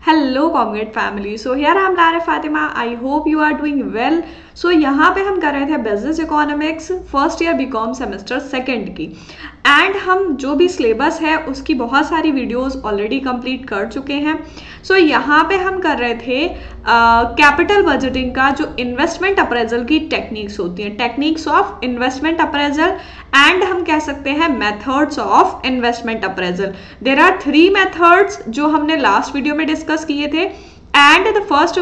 Hello congrat family. So here I am Lara Fatima. I hope you are doing well. So यहाँ पे हम कर रहे थे business economics first year BCom semester second की, एंड हम जो भी सिलेबस है उसकी बहुत सारी वीडियोस ऑलरेडी कंप्लीट कर चुके हैं। सो यहाँ पे हम कर रहे थे कैपिटल बजटिंग का जो इन्वेस्टमेंट अप्रेजल की टेक्निक्स होती हैं, techniques of investment appraisal, and हम कह सकते हैं methods of investment appraisal. There are 3 methods जो हमने लास्ट वीडियो में डिस्कस किए थे, and the first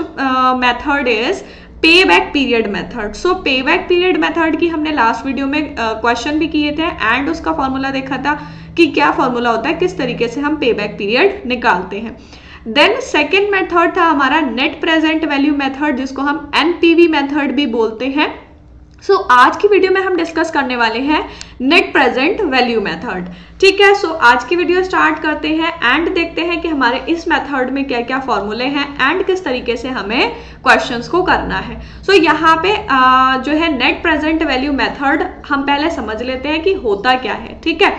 method is payback period method. So payback period method की हमने लास्ट वीडियो में क्वेश्चन भी किए थे एंड उसका फॉर्मूला देखा था कि क्या फॉर्मूला होता है, किस तरीके से हम पे बैक पीरियड निकालते हैं। देन सेकेंड मेथड था हमारा नेट प्रेजेंट वैल्यू मेथड, जिसको हम एनपीवी मेथड भी बोलते हैं। सो आज की वीडियो में हम डिस्कस करने वाले हैं नेट प्रेजेंट वैल्यू मेथड। ठीक है, सो आज की वीडियो स्टार्ट करते हैं एंड देखते हैं कि हमारे इस मेथड में क्या क्या फॉर्मूले हैं एंड किस तरीके से हमें क्वेश्चंस को करना है। सो यहाँ पे जो है नेट प्रेजेंट वैल्यू मेथड हम पहले समझ लेते हैं कि होता क्या है। ठीक है,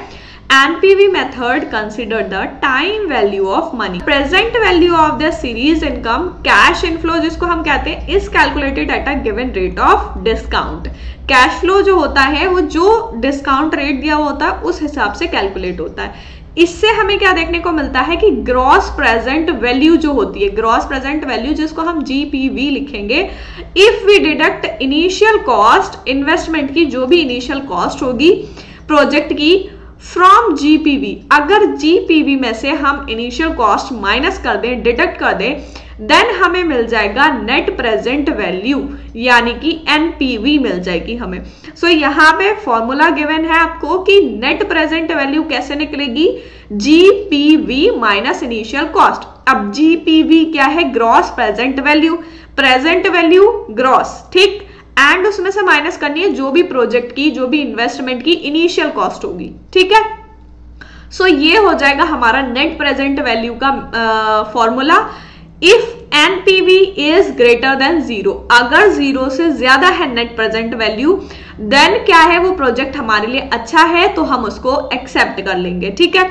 NPV method consider the time value of money, present value of the series income, cash inflow जिसको हम कहते हैं is calculated at a given rate of discount। Cash flow जो होता है वो जो डिस्काउंट रेट दिया हुआ होता है उस हिसाब से कैलकुलेट होता है। इससे हमें क्या देखने को मिलता है कि ग्रॉस प्रेजेंट वैल्यू जो होती है, ग्रॉस प्रेजेंट वैल्यू जिसको हम GPV लिखेंगे, if we deduct initial cost, investment की जो भी इनिशियल कॉस्ट होगी प्रोजेक्ट की, फ्रॉम GPV, अगर GPV में से हम इनिशियल कॉस्ट माइनस कर दें, डिडक्ट कर दें, देन हमें मिल जाएगा नेट प्रेजेंट वैल्यू, यानी कि NPV मिल जाएगी हमें। सो यहाँ पे फॉर्मूला गिवन है आपको कि नेट प्रेजेंट वैल्यू कैसे निकलेगी, GPV माइनस इनिशियल कॉस्ट। अब GPV क्या है, gross present value, present value gross, ठीक, एंड उसमें से माइनस करनी है जो भी प्रोजेक्ट की, जो भी इन्वेस्टमेंट की इनिशियल कॉस्ट होगी। ठीक है, सो ये हो जाएगा हमारा नेट प्रेजेंट वैल्यू का formula. If NPV is greater than 0, अगर 0 से ज्यादा है नेट प्रेजेंट वैल्यू, देन क्या है, वो प्रोजेक्ट हमारे लिए अच्छा है तो हम उसको एक्सेप्ट कर लेंगे। ठीक है,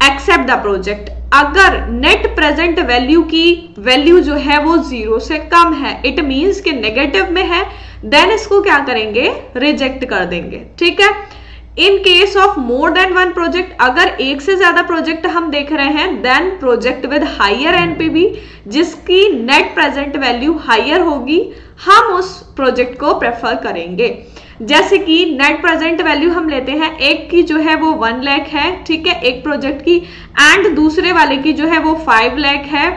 एक्सेप्ट द प्रोजेक्ट। अगर नेट प्रेजेंट वैल्यू की वैल्यू जो है वो 0 से कम है, इट मीन्स कि नेगेटिव में है, देन इसको क्या करेंगे, रिजेक्ट कर देंगे। ठीक है, in case of more than 1 project, अगर एक से ज्यादा प्रोजेक्ट हम देख रहे हैं, then project with higher NPV, जिसकी नेट प्रेजेंट वैल्यू हायर होगी, हम उस प्रोजेक्ट को प्रेफर करेंगे। जैसे कि नेट प्रेजेंट वैल्यू हम लेते हैं, एक की जो है वो 1 लाख है, ठीक है, एक प्रोजेक्ट की, एंड दूसरे वाले की जो है वो 5 लाख है,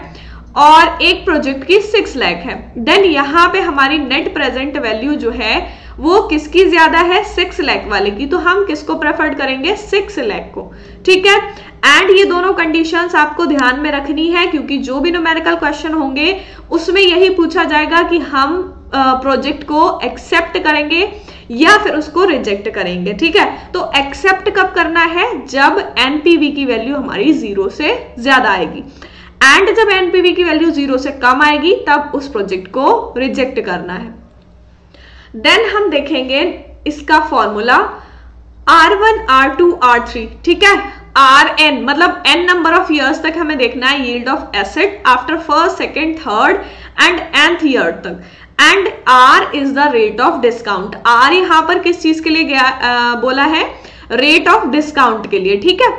और एक प्रोजेक्ट की 6 लाख है। देन यहाँ पे हमारी नेट प्रेजेंट वैल्यू जो है वो किसकी ज्यादा है, 6 लाख वाले की, तो हम किसको प्रेफर करेंगे, 6 लाख को। ठीक है, एंड ये दोनों कंडीशंस आपको ध्यान में रखनी है, क्योंकि जो भी न्यूमेरिकल क्वेश्चन होंगे उसमें यही पूछा जाएगा कि हम प्रोजेक्ट को एक्सेप्ट करेंगे या फिर उसको रिजेक्ट करेंगे। ठीक है, तो एक्सेप्ट कब करना है, जब NPV की वैल्यू हमारी 0 से ज्यादा आएगी, एंड जब NPV की वैल्यू 0 से कम आएगी तब उस प्रोजेक्ट को रिजेक्ट करना है। देन हम देखेंगे इसका फॉर्मूला R1, R2, R3। ठीक है, RN मतलब n नंबर ऑफ ईयर्स तक हमें देखना है yield of asset after first, second, third and nth year तक, and R is the rate of discount. R यहाँ पर किस चीज के लिए गया बोला है, रेट ऑफ डिस्काउंट के लिए। ठीक है,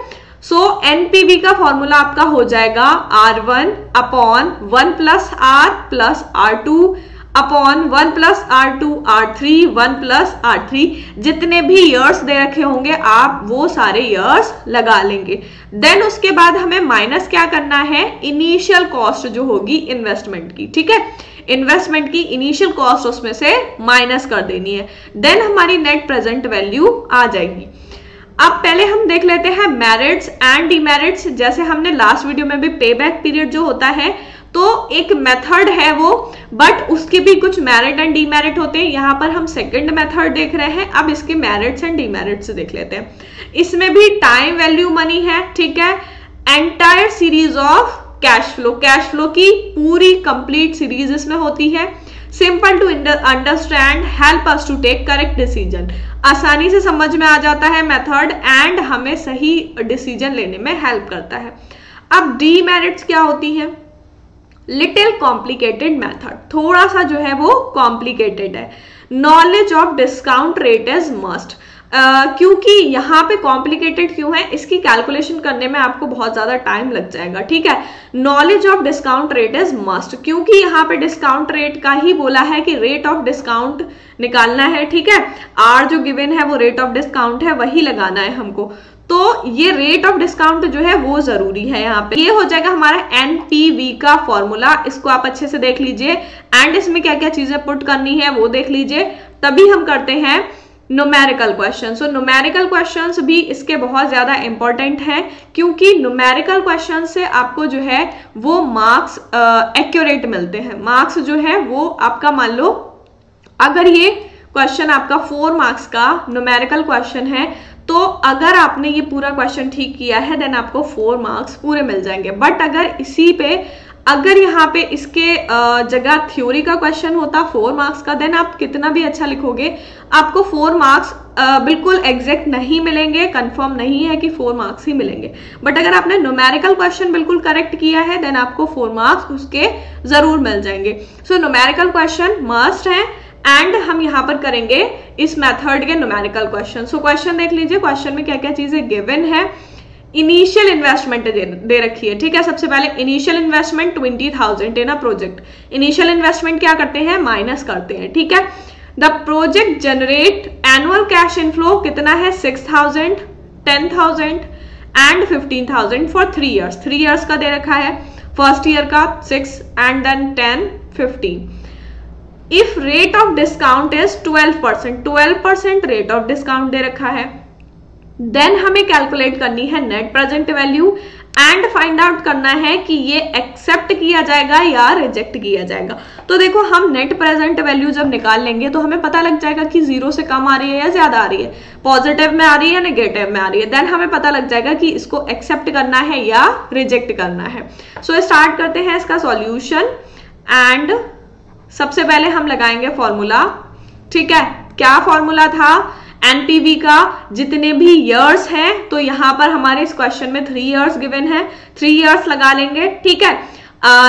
सो NPV का फॉर्मूला आपका हो जाएगा R1 upon 1 plus R plus R2 upon 1 plus R2 R3 1 plus R3। जितने भी ईयर्स दे रखे होंगे आप वो सारे ईयर्स लगा लेंगे। देन उसके बाद हमें माइनस क्या करना है, इनिशियल कॉस्ट जो होगी इन्वेस्टमेंट की। ठीक है, इन्वेस्टमेंट की इनिशियल कॉस्ट उसमें से माइनस कर देनी है, देन हमारी नेट प्रेजेंट वैल्यू आ जाएगी। अब पहले हम देख लेते हैं मेरिट्स एंड डिमेरिट्स। जैसे हमने लास्ट वीडियो में भी पे बैक पीरियड जो होता है, तो एक मेथड है वो, बट उसके भी कुछ मेरिट एंड डीमेरिट होते हैं। यहाँ पर हम सेकंड मेथड देख रहे हैं, अब इसके मेरिट्स एंड डीमेरिट्स देख लेते हैं। इसमें भी टाइम वैल्यू मनी है। ठीक है, entire series of cash flow, cash flow की पूरी कंप्लीट सीरीज इसमें होती है। Simple to understand, help us to take correct decision, आसानी से समझ में आ जाता है मेथड एंड हमें सही डिसीजन लेने में हेल्प करता है। अब डीमेरिट्स क्या होती है, लिटिल कॉम्प्लिकेटेड मेथड, थोड़ा सा जो है वो कॉम्प्लिकेटेड है। Knowledge of discount rate is must, क्योंकि यहाँ पे कॉम्प्लिकेटेड क्यों है, इसकी कैलकुलेशन करने में आपको बहुत ज्यादा टाइम लग जाएगा, ठीक है। Knowledge of discount rate is must, क्योंकि यहाँ पे डिस्काउंट रेट का ही बोला है कि रेट ऑफ डिस्काउंट निकालना है, ठीक है। आर जो गिवन है वो रेट ऑफ डिस्काउंट है, वही लगाना है हमको। तो ये रेट ऑफ डिस्काउंट जो है वो जरूरी है यहाँ पे। ये हो जाएगा हमारा एनपीवी का फॉर्मूला, इसको आप अच्छे से देख लीजिए एंड इसमें क्या क्या चीजें पुट करनी है वो देख लीजिए, तभी हम करते हैं numerical question. So numerical questions भी इसके बहुत ज्यादा इंपॉर्टेंट हैं, क्योंकि न्यूमेरिकल क्वेश्चन से आपको जो है वो मार्क्स एक्यूरेट मिलते हैं। मार्क्स जो है वो आपका, मान लो अगर ये क्वेश्चन आपका 4 मार्क्स का न्यूमेरिकल क्वेश्चन है, तो अगर आपने ये पूरा क्वेश्चन ठीक किया है देन आपको 4 मार्क्स पूरे मिल जाएंगे। बट अगर इसी पे, अगर यहाँ पे इसके जगह थ्योरी का क्वेश्चन होता 4 मार्क्स का, देन आप कितना भी अच्छा लिखोगे आपको 4 मार्क्स बिल्कुल एग्जैक्ट नहीं मिलेंगे, कंफर्म नहीं है कि 4 मार्क्स ही मिलेंगे। बट अगर आपने न्यूमेरिकल क्वेश्चन बिल्कुल करेक्ट किया है देन आपको 4 मार्क्स उसके जरूर मिल जाएंगे। सो न्यूमेरिकल क्वेश्चन मस्ट है एंड हम यहाँ पर करेंगे इस मेथड के न्यूमेरिकल क्वेश्चन। सो क्वेश्चन देख लीजिए, क्वेश्चन में क्या क्या चीजें गिवन है। इनिशियल इन्वेस्टमेंट दे रखी है, ठीक है। सबसे पहले initial investment 20,000 in a project. Initial investment क्या करते हैं, माइनस करते हैं, ठीक है। The project generate annual cash inflow कितना है, 6,000, 10,000 एंड 15,000 फॉर 3 ईयर्स। 3 ईयर्स का दे रखा है, फर्स्ट ईयर का 6 and then 10, 15। If rate of discount is 12%, 12% rate of discount दे रखा है। देन हमें कैलकुलेट करनी है net present value and find out करना है कि ये एक्सेप्ट किया जाएगा या रिजेक्ट किया जाएगा। तो देखो हम नेट प्रेजेंट वैल्यू जब निकाल लेंगे तो हमें पता लग जाएगा कि 0 से कम आ रही है या ज्यादा आ रही है, पॉजिटिव में आ रही है या नेगेटिव में आ रही है। देन हमें पता लग जाएगा कि इसको एक्सेप्ट करना है या रिजेक्ट करना है। सो स्टार्ट करते हैं इसका सॉल्यूशन एंड सबसे पहले हम लगाएंगे फॉर्मूला, ठीक है। क्या फॉर्मूला था, एनपीवी का जितने भी इयर्स हैं, तो यहां पर हमारे इस क्वेश्चन में 3 इयर्स गिवन है, 3 इयर्स लगा लेंगे, ठीक है।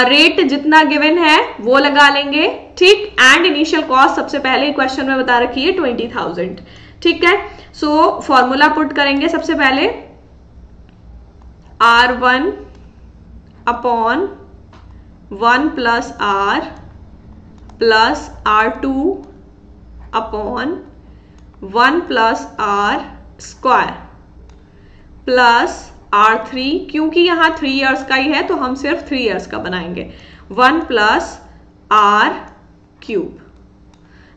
रेट जितना गिवन है वो लगा लेंगे, ठीक। एंड इनिशियल कॉस्ट सबसे पहले क्वेश्चन में बता रखी है 20,000, ठीक है। सो फॉर्मूला पुट करेंगे सबसे पहले, R1 upon 1 plus R plus R2 upon 1 plus R square plus R3, क्योंकि यहाँ 3 इयर्स का ही है तो हम सिर्फ 3 इयर्स का बनाएंगे, 1 प्लस R क्यूब।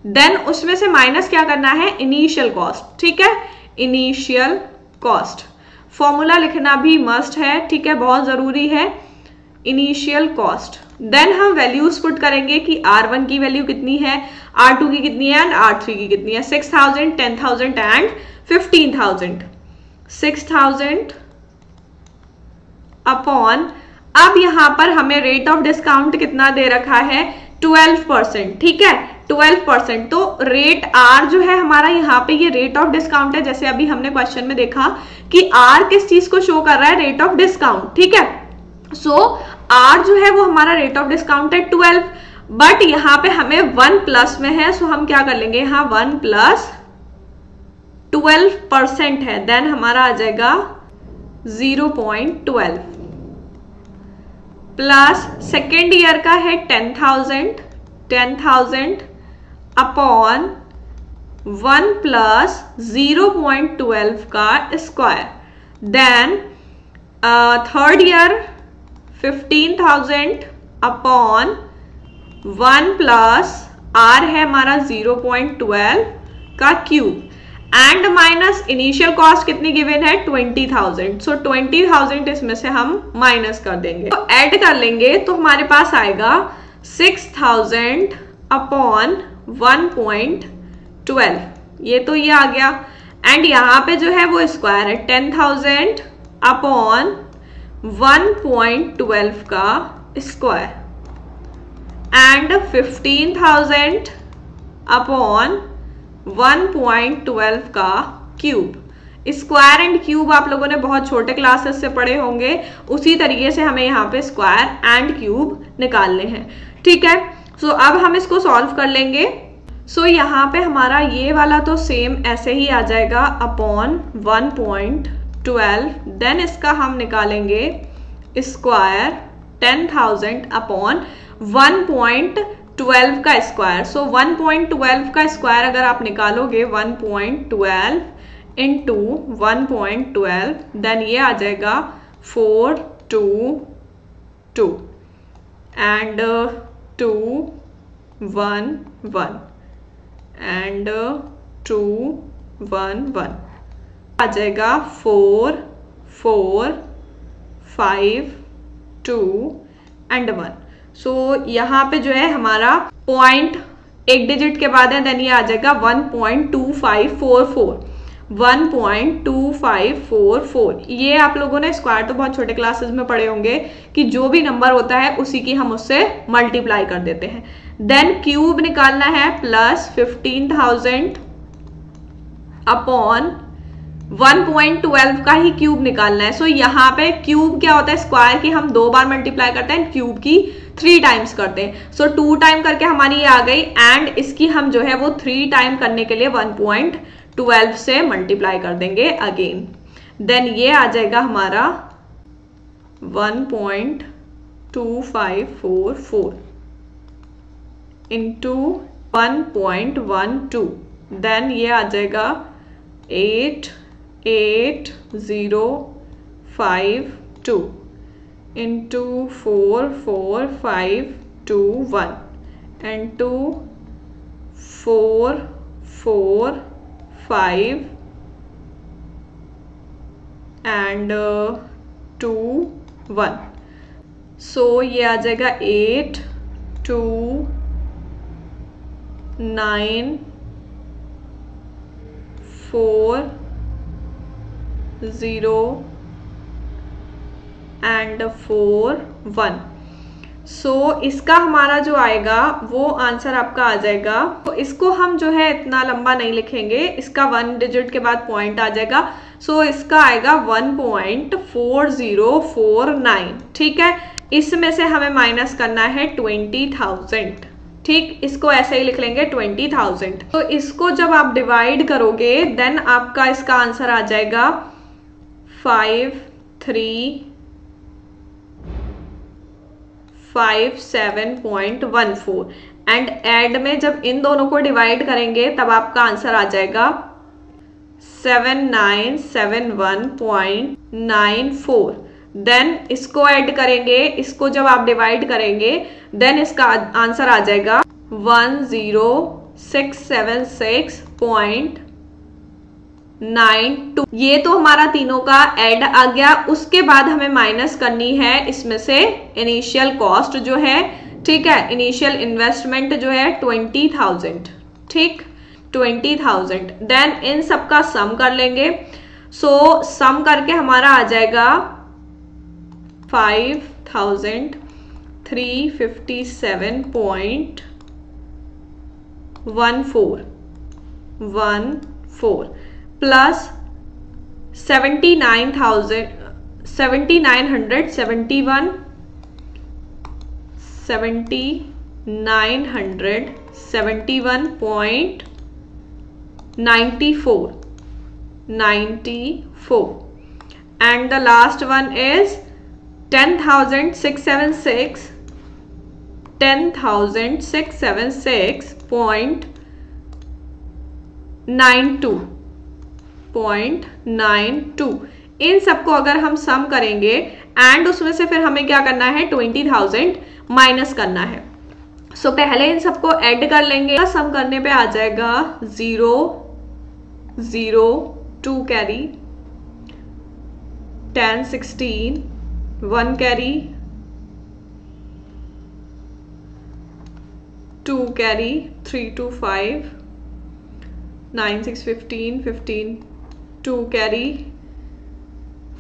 देन उसमें से माइनस क्या करना है, इनिशियल कॉस्ट, ठीक है। इनिशियल कॉस्ट फॉर्मूला लिखना भी मस्ट है, ठीक है, बहुत जरूरी है, इनिशियल कॉस्ट। देन हम वैल्यूज पुट करेंगे कि R1 की वैल्यू कितनी है, R2 की कितनी है एंड R3 की कितनी है, 6,000, 10,000 एंड 15,000। 6,000 अपॉन, अब यहां पर हमें रेट ऑफ डिस्काउंट कितना दे रखा है, 12%, ठीक है, 12%। तो रेट R जो है हमारा, यहाँ पे ये रेट ऑफ डिस्काउंट है, जैसे अभी हमने क्वेश्चन में देखा कि R किस चीज को शो कर रहा है, रेट ऑफ डिस्काउंट, ठीक है। सो R जो है वो हमारा रेट ऑफ डिस्काउंट है 12, बट यहाँ पे हमें 1 प्लस में है, सो हम क्या कर लेंगे, यहाँ 1 प्लस 12% है, देन हमारा आ जाएगा 0.12 प्लस सेकेंड ईयर का है 10,000 अपॉन 1 प्लस 0.12 का square. Then third year 15,000 upon 1 plus R है हमारा 0.12 का cube and minus initial cost कितनी गिवन है, 20,000। सो 20,000 इसमें से हम माइनस कर देंगे, तो ऐड कर लेंगे तो हमारे पास आएगा 6,000 अपॉन 1.12, ये तो ये आ गया। एंड यहाँ पे जो है वो स्क्वायर है, 10,000 अपॉन 1.12 का स्क्वायर एंड 15,000 अपॉन 1.12 का क्यूब। स्क्वायर एंड क्यूब आप लोगों ने बहुत छोटे क्लासेस से पढ़े होंगे, उसी तरीके से हमें यहाँ पे स्क्वायर एंड क्यूब निकालने हैं। ठीक है, सो अब हम इसको सॉल्व कर लेंगे। सो यहाँ पे हमारा ये वाला तो सेम ऐसे ही आ जाएगा अपॉन 1.12, देन इसका हम निकालेंगे स्क्वायर 10,000 अपॉन 1.12 का स्क्वायर। सो 1.12 का स्क्वायर अगर आप निकालोगे 1.12 इंटू 1.12, देन ये आ जाएगा 422 एंड 2 1 1 एंड 2 1 1 आ जाएगा 4 4 5 2 एंड 1। सो यहाँ पे जो है हमारा पॉइंट एक डिजिट के बाद है, देन ये आ जाएगा 1.2544 1.2544। ये आप लोगों ने स्क्वायर तो बहुत छोटे क्लासेस में पढ़े होंगे कि जो भी नंबर होता है उसी की हम उससे मल्टीप्लाई कर देते हैं। देन क्यूब निकालना है प्लस 15,000 अपॉन 1.12 का ही क्यूब निकालना है। सो यहाँ पे क्यूब क्या होता है, स्क्वायर की हम 2 बार मल्टीप्लाई करते हैं, क्यूब की 3 टाइम्स करते हैं। सो 2 टाइम करके हमारी ये आ गई एंड इसकी हम जो है वो 3 टाइम करने के लिए 1.12 से मल्टीप्लाई कर देंगे अगेन। देन ये आ जाएगा हमारा 1.2544 इंटू 1.12, देन ये आ जाएगा 88052 इंटू 44521 इंटू 445 एंड 2 1। सो ये आ जाएगा 8 2 9 4 0 एंड 4 1। सो इसका हमारा जो आएगा वो आंसर आपका आ जाएगा। तो इसको हम जो है इतना लंबा नहीं लिखेंगे, इसका 1 डिजिट के बाद पॉइंट आ जाएगा। सो इसका आएगा 1.4049। ठीक है, इसमें से हमें माइनस करना है 20,000। ठीक, इसको ऐसे ही लिख लेंगे 20,000। तो इसको जब आप डिवाइड करोगे देन आपका इसका आंसर आ जाएगा 5357.14 एंड एड में जब इन दोनों को डिवाइड करेंगे तब आपका आंसर आ जाएगा 7971.94। देन इसको ऐड करेंगे, इसको जब आप डिवाइड करेंगे देन इसका आंसर आ जाएगा 10676.92। ये तो हमारा तीनों का ऐड आ गया। उसके बाद हमें माइनस करनी है इसमें से इनिशियल कॉस्ट जो है, ठीक है, इनिशियल इन्वेस्टमेंट जो है 20,000। ठीक, 20,000। देन इन सब का सम कर लेंगे। सो सम करके हमारा आ जाएगा 5,357.14 plus 7,971.94 and the last one is 10,676.92। इन सबको अगर हम सम करेंगे एंड उसमें से फिर हमें क्या करना है 20,000 माइनस करना है। सो पहले इन सबको ऐड कर लेंगे। सम करने पे आ जाएगा 0 0 2 carry 10 16 1 carry 2 carry 3 2 5 9 6 15 15 2 carry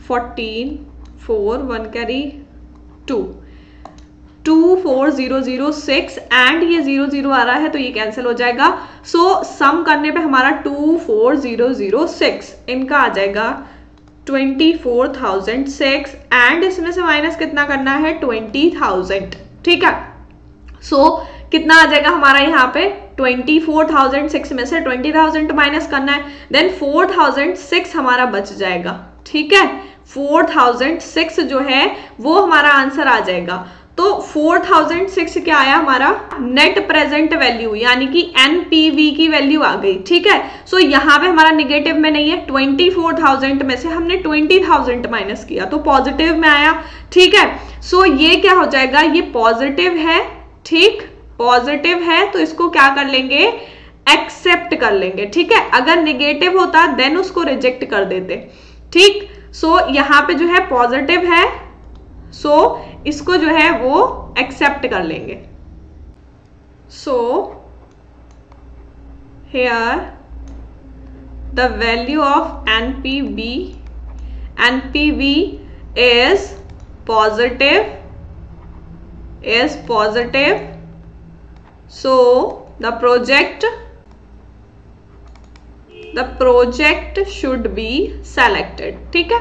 14 4 1 carry 2। 24006 and ये 00 आ रहा है तो ये कैंसिल हो जाएगा। सो सम करने पे हमारा 24006 इनका आ जाएगा 24,006 एंड इसमें से माइनस कितना करना है 20,000। ठीक है, सो कितना आ जाएगा हमारा यहाँ पे 24,006 में से 20,000 माइनस करना है, देन 4,006 हमारा बच जाएगा। ठीक है, 4,006 जो है वो हमारा आंसर आ जाएगा। तो 4,006 क्या आया हमारा नेट प्रेजेंट वैल्यू, यानी कि एनपीवी की वैल्यू आ गई। ठीक है, सो यहाँ पे हमारा निगेटिव में नहीं है, 24,000 में से हमने 20,000 माइनस किया तो पॉजिटिव में आया। ठीक है, सो ये क्या हो जाएगा, ये पॉजिटिव है। ठीक, पॉजिटिव है तो इसको क्या कर लेंगे, एक्सेप्ट कर लेंगे। ठीक है, अगर निगेटिव होता देन उसको रिजेक्ट कर देते। ठीक, सो यहाँ पे जो है पॉजिटिव है, सो इसको जो है वो एक्सेप्ट कर लेंगे। So here the value of NPV is positive, so the project should be selected। ठीक है,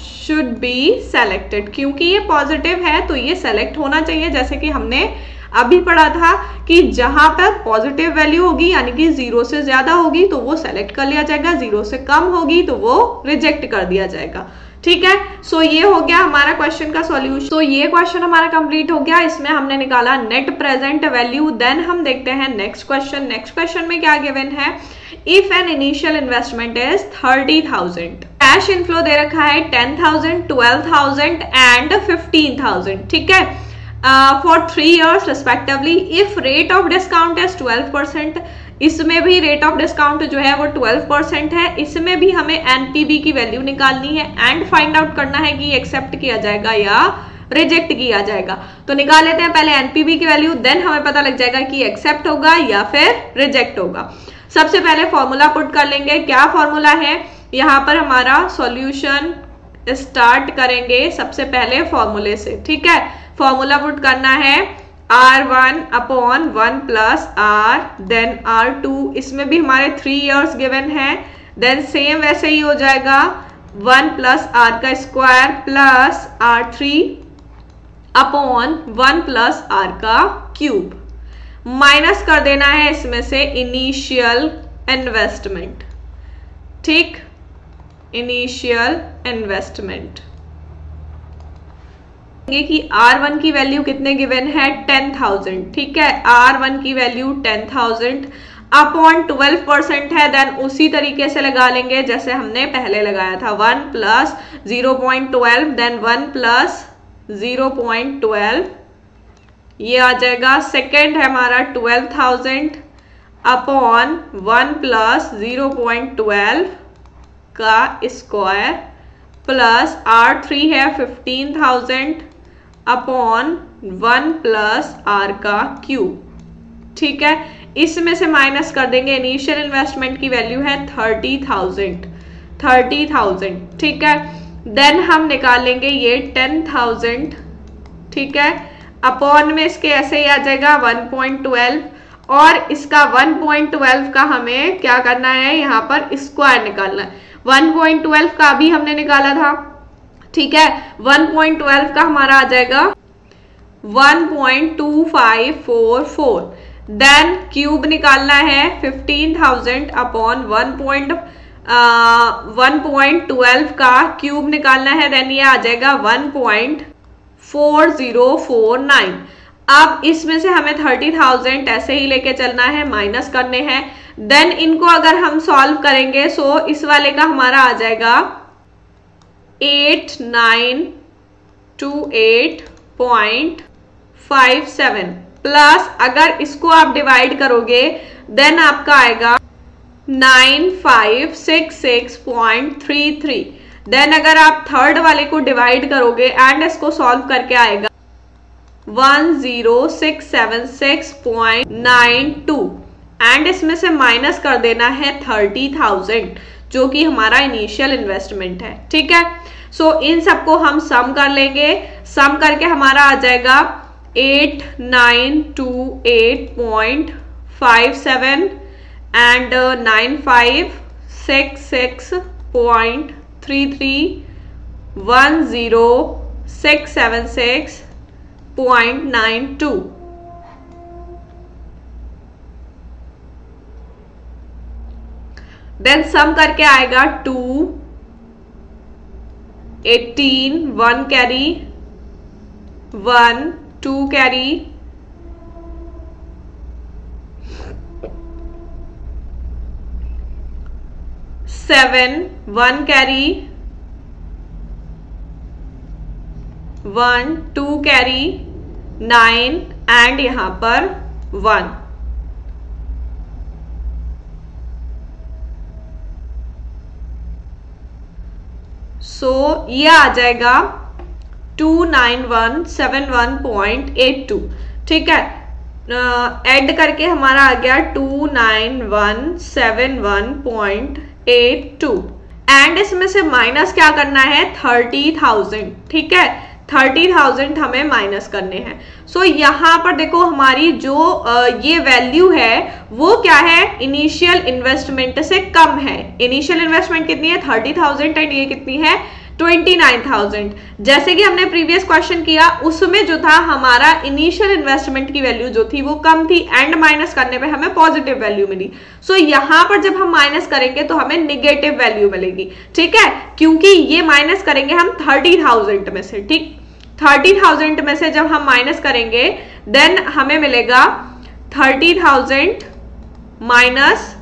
should be selected, क्योंकि ये पॉजिटिव है तो ये सेलेक्ट होना चाहिए। जैसे कि हमने अभी पढ़ा था कि जहां पर पॉजिटिव वैल्यू होगी यानी कि 0 से ज्यादा होगी तो वो सेलेक्ट कर लिया जाएगा, 0 से कम होगी तो वो रिजेक्ट कर दिया जाएगा। ठीक है, सो ये हो गया हमारा क्वेश्चन का सॉल्यूशन। तो ये क्वेश्चन हमारा कंप्लीट हो गया, इसमें हमने निकाला नेट प्रेजेंट वैल्यू। देन हम देखते हैं नेक्स्ट क्वेश्चन। नेक्स्ट क्वेश्चन में क्या गिवन है, if an initial investment is 30,000, cash inflow दे रखा है 10,000, 12,000 एंड 15,000। ठीक है, for 3 years respectively, if rate of discount is 12%, इसमें भी रेट ऑफ डिस्काउंट जो है वो 12% है। इसमें भी हमें एनपीवी की वैल्यू निकालनी है एंड फाइंड आउट करना है कि एक्सेप्ट किया जाएगा या रिजेक्ट किया जाएगा। तो निकाल लेते हैं पहले एनपीवी की वैल्यू, देन हमें पता लग जाएगा कि एक्सेप्ट होगा या फिर रिजेक्ट होगा। सबसे पहले फॉर्मूला पुट कर लेंगे। क्या फॉर्मूला है, यहाँ पर हमारा सॉल्यूशन स्टार्ट करेंगे सबसे पहले फॉर्मूले से। ठीक है, फॉर्मूला पुट करना है R1 upon 1 plus R, then R2, इसमें भी हमारे 3 years गिवन है, देन सेम वैसे ही हो जाएगा 1 प्लस R का square plus R3 upon 1 plus R का क्यूब, माइनस कर देना है इसमें से इनिशियल इन्वेस्टमेंट। ठीक, इनिशियल इन्वेस्टमेंट कि R1 की वैल्यू कितने गिवन है 10,000। ठीक है, R1 की वैल्यू 10,000 अपॉन 12% है, देन उसी तरीके से लगा लेंगे जैसे हमने पहले लगाया था, 1 प्लस 0.12 देन 1 प्लस 0.12, ये आ जाएगा। सेकेंड है हमारा 12,000 अपॉन 1 प्लस 0.12 का स्क्वायर प्लस R3 है 15,000 अपॉन 1 प्लस R का क्यूब। ठीक है, इसमें से माइनस कर देंगे, इनिशियल इन्वेस्टमेंट की वैल्यू है 30,000। ठीक है, देन हम निकालेंगे ये 10,000। ठीक है, अपॉन में इसके ऐसे ही आ जाएगा 1.12 और इसका 1.12 का हमें क्या करना है, यहाँ पर स्क्वायर निकालना है। 1.12 का भी हमने निकाला था। ठीक है, 1.12 का हमारा आ जाएगा 1.2544, देन क्यूब निकालना है 15,000 अपॉन 1.12 का क्यूब निकालना है, देन ये आ जाएगा 1.4049। अब इसमें से हमें 30,000 ऐसे ही लेके चलना है, माइनस करने हैं, देन इनको अगर हम सॉल्व करेंगे सो इस वाले का हमारा आ जाएगा 8928.57 प्लस अगर इसको आप डिवाइड करोगे देन आपका आएगा 9566.33, देन अगर आप थर्ड वाले को डिवाइड करोगे एंड इसको सॉल्व करके आएगा 10676.92 एंड इसमें से माइनस कर देना है 30,000 जो कि हमारा इनिशियल इन्वेस्टमेंट है। ठीक है, सो इन सबको हम सम कर लेंगे, सम करके हमारा आ जाएगा 8928.57 and 9566.33 10676.92। देन सम करके आएगा 2 18 1 carry 1 2 carry 7 1 carry 1 2 carry 9 and यहां पर 1। सो ये आ जाएगा 29171.82। ठीक है, ऐड करके हमारा आ गया 29171.82 एंड इसमें से माइनस क्या करना है 30,000। ठीक है, 30,000 हमें माइनस करने हैं। सो यहाँ पर देखो हमारी जो ये वैल्यू है वो क्या है, इनिशियल इन्वेस्टमेंट से कम है। इनिशियल इन्वेस्टमेंट कितनी है 30,000 एंड ये कितनी है 29,000। जैसे कि हमने प्रीवियस क्वेश्चन किया उसमें जो था हमारा इनिशियल इन्वेस्टमेंट की वैल्यू जो थी वो कम थी एंड माइनस करने पे हमें पॉजिटिव वैल्यू मिली। सो यहाँ पर जब हम माइनस करेंगे तो हमें निगेटिव वैल्यू मिलेगी। ठीक है, क्योंकि ये माइनस करेंगे हम 30,000 में से। ठीक, 30,000 में से जब हम माइनस करेंगे देन हमें मिलेगा 30,000 माइनस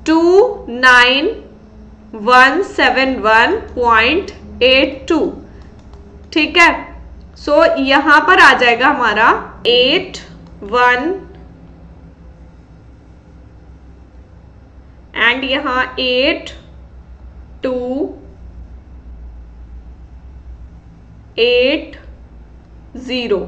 29171.82। ठीक है, सो यहां पर आ जाएगा हमारा 81 एंड यहां 8280।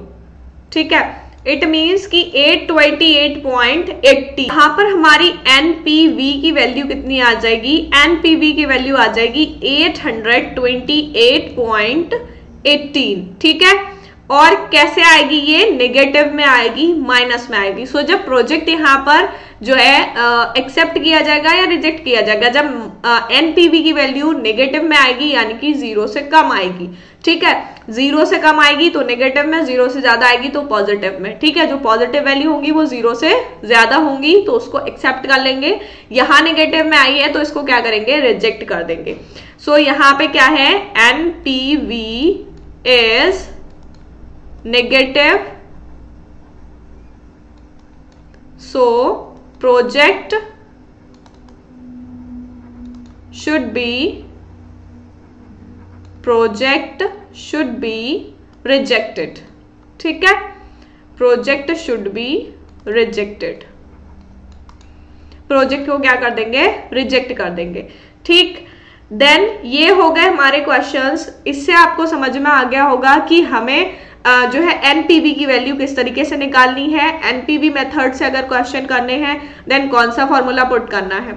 ठीक है, इट मीन्स कि 828.80। यहां पर हमारी एनपीवी की वैल्यू कितनी आ जाएगी, एनपीवी की वैल्यू आ जाएगी 828.18। ठीक है, और कैसे आएगी ये नेगेटिव में आएगी, माइनस में आएगी। सो जब प्रोजेक्ट यहाँ पर जो है एक्सेप्ट किया जाएगा या रिजेक्ट किया जाएगा, जब एनपीवी की वैल्यू नेगेटिव में आएगी यानी कि 0 से कम आएगी। ठीक है, 0 से कम आएगी तो नेगेटिव में, 0 से ज्यादा आएगी तो पॉजिटिव में। ठीक है, जो पॉजिटिव वैल्यू होंगी वो 0 से ज्यादा होंगी तो उसको एक्सेप्ट कर लेंगे। यहाँ नेगेटिव में आई है तो इसको क्या करेंगे, रिजेक्ट कर देंगे। सो यहाँ पे क्या है, NPV is negative, so project should be rejected। ठीक है, project should be rejected, project को क्या कर देंगे, रिजेक्ट कर देंगे। ठीक, देन ये हो गए हमारे क्वेश्चंस। इससे आपको समझ में आ गया होगा कि हमें जो है एनपीवी की वैल्यू किस तरीके से निकालनी है। एनपीवी मेथड से अगर क्वेश्चन करने हैं देन कौन सा फॉर्मूला पुट करना है,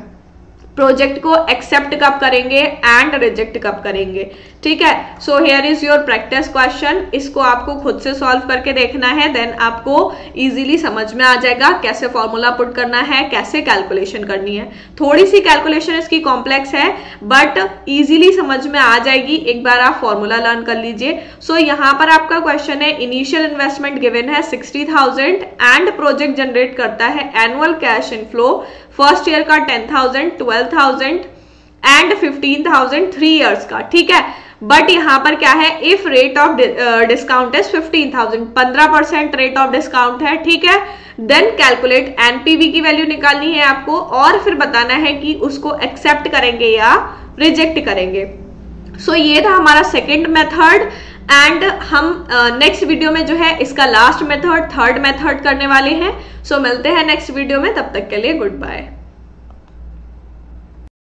प्रोजेक्ट को एक्सेप्ट कब करेंगे एंड रिजेक्ट कब करेंगे। ठीक है, so here is your practice question. इसको आपको खुद से सॉल्व करके देखना है, देन आपको इजीली समझ में आ जाएगा कैसे फॉर्मूला पुट करना है, कैसे कैलकुलेशन करनी है। थोड़ी सी कैलकुलेशन इसकी कॉम्प्लेक्स है बट इजीली समझ में आ जाएगी, एक बार आप फॉर्मूला लर्न कर लीजिए। सो यहाँ पर आपका क्वेश्चन है, इनिशियल इन्वेस्टमेंट गिवन है 60,000 एंड प्रोजेक्ट जनरेट करता है annual cash inflow first year का 10,000, 12,000 एंड 15,000 3 इयर्स का। ठीक है, बट यहां पर क्या है, if rate of discount is 15,000, 15% rate of discount है। ठीक है, देन कैलकुलेट एनपीवी की वैल्यू निकालनी है आपको और फिर बताना है कि उसको एक्सेप्ट करेंगे या रिजेक्ट करेंगे। सो ये था हमारा सेकेंड मेथड एंड हम नेक्स्ट वीडियो में जो है इसका लास्ट मेथड, थर्ड मेथड करने वाले हैं। सो मिलते हैं नेक्स्ट वीडियो में, तब तक के लिए गुड बाय।